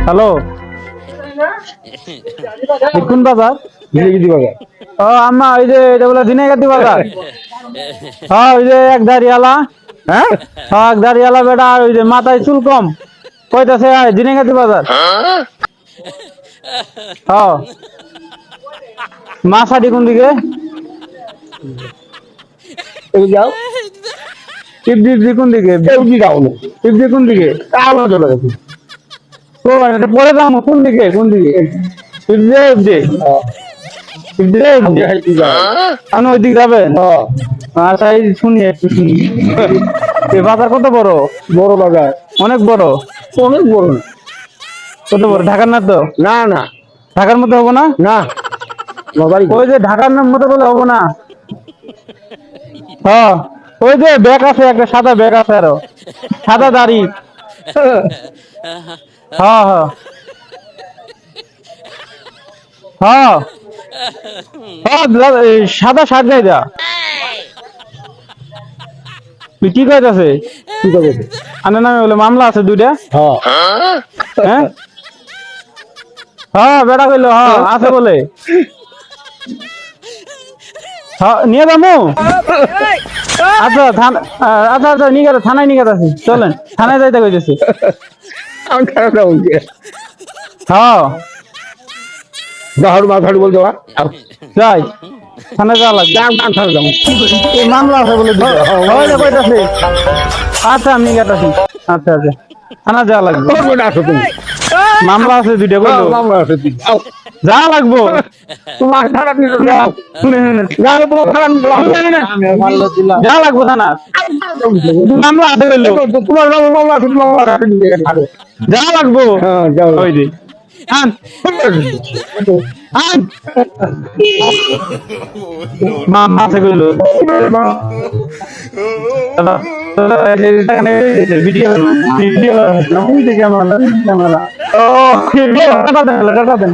Hello, কোন বাজার? দিনেগিরি বাজার। ও আম্মা, ওই যে এটা বলে দিনেগাতি বাজার। হ্যাঁ, ওই যে এক দাঁড়িয়ালা। হ্যাঁ হ্যাঁ, এক দাঁড়িয়ালা বেটা, আর ওই যে মাথায় চুল কম কইতাছে দিনেগাতি বাজার। হ্যাঁ, মাছাটি কোন দিকে? এই যাও টিপজি কোন দিকে? এউজি যাও না টিপজি কোন দিকে? তাহলে চলে গেছি। ও এটা পরে যাবো কোন দিকে? কোন দিকে? টিপজি টিপজি টিপজি। আপনি ওই দিকে যাবেন? আচ্ছা, এই শুনি একটু শুনি। এই বাজার কত বড়? বড় বাজার, অনেক বড়। অনেক বড় না। কত বড়? ঢাকার না তো? না না ঢাকার মতো হবো না? না বাবাই ওই যে ঢাকার নাম মতো বলে হবো না। হ্যাঁ, ওই যে ব্যাগ আছে, একটা সাদা ব্যাগ আছে, আরো সাদা দাড়ি। হ্যাঁ হ্যাঁ হ্যাঁ হ্যাঁ, এই সাদা শার্ট গাই দা। তুই কি কইতাছে? কি করবে? আনার নামে বলে মামলা আছে দুইটা। হ্যাঁ হ্যাঁ হ্যাঁ, বেড়া কইলো হ্যাঁ আছে বলে। হ্যাঁ, নিয়ে যাবো। আচ্ছা আচ্ছা আচ্ছা, নিয়ে গেছে থানায়, নিয়ে গেছে। চলেন, থানায় যাইতে কইতেছি। আমি খারাপ না বলছি। হ্যাঁ, বাহার মাথার বলতে পার যাই, থানায় যাওয়া লাগবে। এই মামলা আছে বলে দিতে। ওই যে কইতাছে। আচ্ছা, আমি গেতাছি। আচ্ছা আচ্ছা, থানা যাওয়া লাগবে। আসো তুমি। মামলা আছে দুইটা কইলো। মামলা আছে তুমি যাও। যাওয়া লাগবো। তোমার খারাপ নিতে যাও। যাও, তোমার খারাপ নিতে যাও। যাওয়া লাগবো থানা। মামলা আছে কইলো। তোমার মামলা আছে, তোমার মামলা আছে। যাওয়া লাগবো। হ্যাঁ যাও। ওই যে আন আন মামলা আছে কইলো। Video video camera camera. ও টাটা দেন, টাটা দেন।